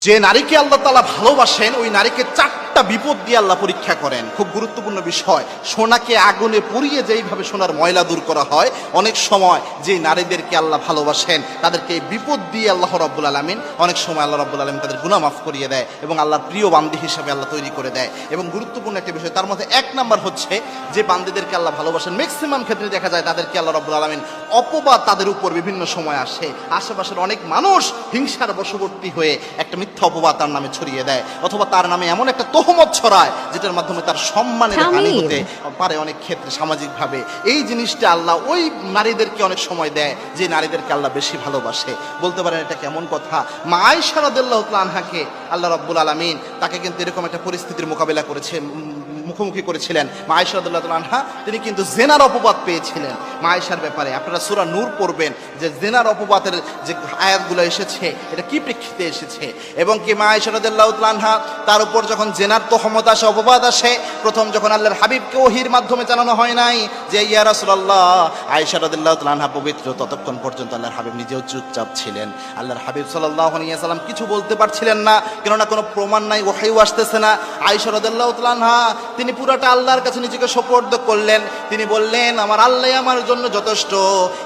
যে নারীকে আল্লাহ তাআলা ভালোবাসেন ওই নারীকে চারটা বিপদ দিয়ে আল্লাহ পরীক্ষা করেন। খুব গুরুত্বপূর্ণ বিষয়। সোনাকে আগুনে পুড়িয়ে যেইভাবে সোনার ময়লা দূর করা হয়, অনেক সময় যে নারীদেরকে আল্লাহ ভালোবাসেন তাদেরকে বিপদ দিয়ে আল্লাহ রাব্বুল আলামিন অনেক সময় আল্লাহ রাব্বুল আলামিন তাদের গুনাহ মাফ করিয়ে দেয় এবং আল্লাহর প্রিয় বান্দি হিসেবে আল্লাহ তৈরি করে দেয়। এবং গুরুত্বপূর্ণ একটা বিষয়, তার মধ্যে এক নাম্বার হচ্ছে যে বান্দিদেরকে আল্লাহ ভালোবাসেন ম্যাক্সিমাম ক্ষেত্রে দেখা যায় তাদেরকে আল্লাহ রাব্বুল আলামিন অপবাদ তাদের উপর বিভিন্ন সময় আসে। আশেপাশের অনেক মানুষ হিংসার বশবর্তী হয়ে একটা মিথ্যা অপবাদ তার নামে ছড়িয়ে দেয়, অথবা তার নামে এমন একটা তহমত ছড়ায় যেটার মাধ্যমে তার সম্মানের হানি হতে পারে অনেক ক্ষেত্রে সামাজিকভাবে। এই জিনিসটা আল্লাহ ওই নারীদেরকে অনেক সময় দেয় যে নারীদেরকে আল্লাহ বেশি ভালোবাসে। বলতে পারেন এটা কেমন কথা? মা আয়েশা রাদিয়াল্লাহু তাআলা আনহাকে আল্লাহ রাব্বুল আলামিন তাকে কিন্তু এরকম একটা পরিস্থিতির মোকাবেলা করেছে, মুখোমুখি করেছিলেন। মা আয়েশা রাদিয়াল্লাহু তাআলা আনহা তিনি কিন্তু জেনার অপবাদ পেয়েছিলেন। মা আয়েশার ব্যাপারে আপনারা সূরা নূর পড়বেন যে জেনার অপবাদের যে আয়াতগুলো এসেছে এটা কি প্রেক্ষিতে এসেছে, এবং কি মা আয়েশা রাদিয়াল্লাহু তাআলা আনহা তার উপর যখন জেনার তহমত আসে, অপবাদ আসে, প্রথম যখন আল্লাহর হাবিবকে ওহীর মাধ্যমে জানানো হয় নাই যে ইয়া রাসূলুল্লাহ আয়েশা রাদিয়াল্লাহু তাআলা আনহা পবিত্র, ততক্ষণ পর্যন্ত আল্লাহর হাবিব নিজেও চুপচাপ ছিলেন। আল্লাহর হাবিব সাল্লাল্লাহু আলাইহি ওয়াসাল্লাম কিছু বলতে পারছিলেন না, কেননা কোনো প্রমাণ নাই, ওহীও আসতেছে না। আয়েশা রাদিয়াল্লাহু তাআলা আনহা তিনি পুরাটা আল্লাহর কাছে নিজেকে সোপর্দ করলেন। তিনি বললেন আমার আল্লাহ আমার জন্য যথেষ্ট,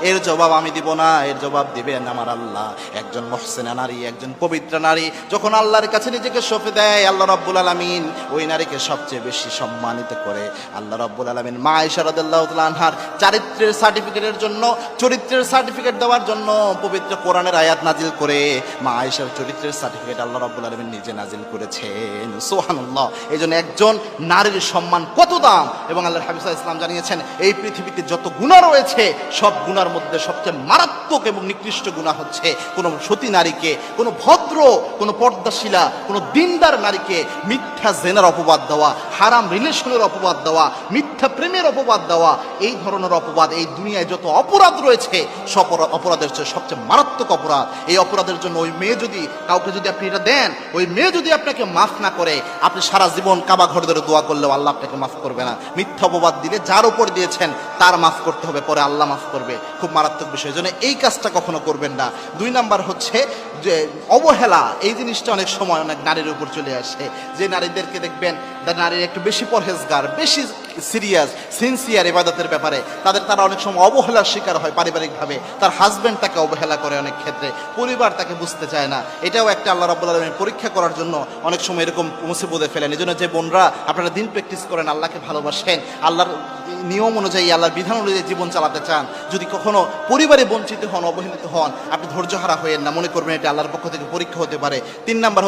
এর জবাব আমি দিব না, এর জবাব দিবেন আমার আল্লাহ। একজন মুহসিনা নারী, একজন পবিত্র নারী যখন আল্লাহর কাছে নিজেকে সঁপে দেয়, আল্লাহ রাব্বুল আলামিন ওই নারীকে সবচেয়ে বেশি সম্মানিত করে। আল্লাহ রাব্বুল আলামিন মা আয়েশা রাদিয়াল্লাহু তাআলা আনহার চারিত্র্যের সার্টিফিকেটের জন্য, চরিত্রের সার্টিফিকেট দেওয়ার জন্য পবিত্র কোরআনের আয়াত নাজিল করে মা আয়েশার চরিত্রের সার্টিফিকেট আল্লাহ রাব্বুল আলামিন নিজে নাজিল করেছেন। সুবহানাল্লাহ। এইজন্য একজন নারীর সম্মান কত দাম। এবং আল্লাহর হাবিব সাল্লাল্লাহু আলাইহি ওয়াসাল্লাম জানিয়েছেন এই পৃথিবীতে যত গুনাহ রয়েছে সব গুনার মধ্যে সবচেয়ে মারাত্মক এবং নিকৃষ্ট গুনাহ হচ্ছে কোনো সতী নারীকে, কোনো ভদ্র, কোনো পর্দাশীলা, কোনো দিনদার নারীকে মিথ্যা জেনার অপবাদ দেওয়া, হারাম রিলেশনের অপবাদ দেওয়া, মিথ্যা প্রেমের অপবাদ দেওয়া। এই ধরনের অপবাদ এই দুনিয়ায় যত অপরাধ রয়েছে সব অপরাধের চেয়ে সবচেয়ে মারাত্মক অপরাধ। এই অপরাধের জন্য ওই মেয়ে যদি কাউকে যদি আপনি এটা দেন, ওই মেয়ে যদি আপনাকে মাফ না করে, আপনি সারা জীবন কাবা ঘর ধরে দোয়া করলেও আল্লাহ আপনাকে মাফ করবে না। মিথ্যা অপবাদ দিলে যার উপর দিয়েছেন তার মাফ করতে হবে, পরে আল্লাহ মাফ করবে। খুব মারাত্মক বিষয়, জন্য এই কাজটা কখনো করবেন না। দুই নাম্বার হচ্ছে যে অবহেলা, এই জিনিসটা অনেক সময় অনেক নারীর উপর চলে আসে। যে নারীদেরকে দেখবেন নারীর একটু বেশি পরহেজগার, বেশি সিরিয়াস, সিনসিয়ার ইবাদতের ব্যাপারে, তারা অনেক সময় অবহেলার শিকার হয় পারিবারিকভাবে। তার হাজবেন্ড তাকে অবহেলা করে, অনেক ক্ষেত্রে পরিবার তাকে বুঝতে চায় না। এটাও একটা আল্লাহ রাব্বুল আলামিন পরীক্ষা করার জন্য অনেক সময় এরকম মুসিবতে ফেলেন। এই জন্য যে বোনরা আপনারা দিন প্র্যাকটিস করেন, আল্লাহকে ভালোবাসেন, আল্লাহর নিয়ম অনুযায়ী, আল্লাহর বিধান অনুযায়ী জীবন চালাতে চান, যদি কখনো পরিবারে বঞ্চিত হন, অবহেলিত হন, আপনি ধৈর্যহারা হয়েন না, মনে করবেন এটা আল্লাহর পক্ষ থেকে পরীক্ষা হতে পারে। তিন নাম্বার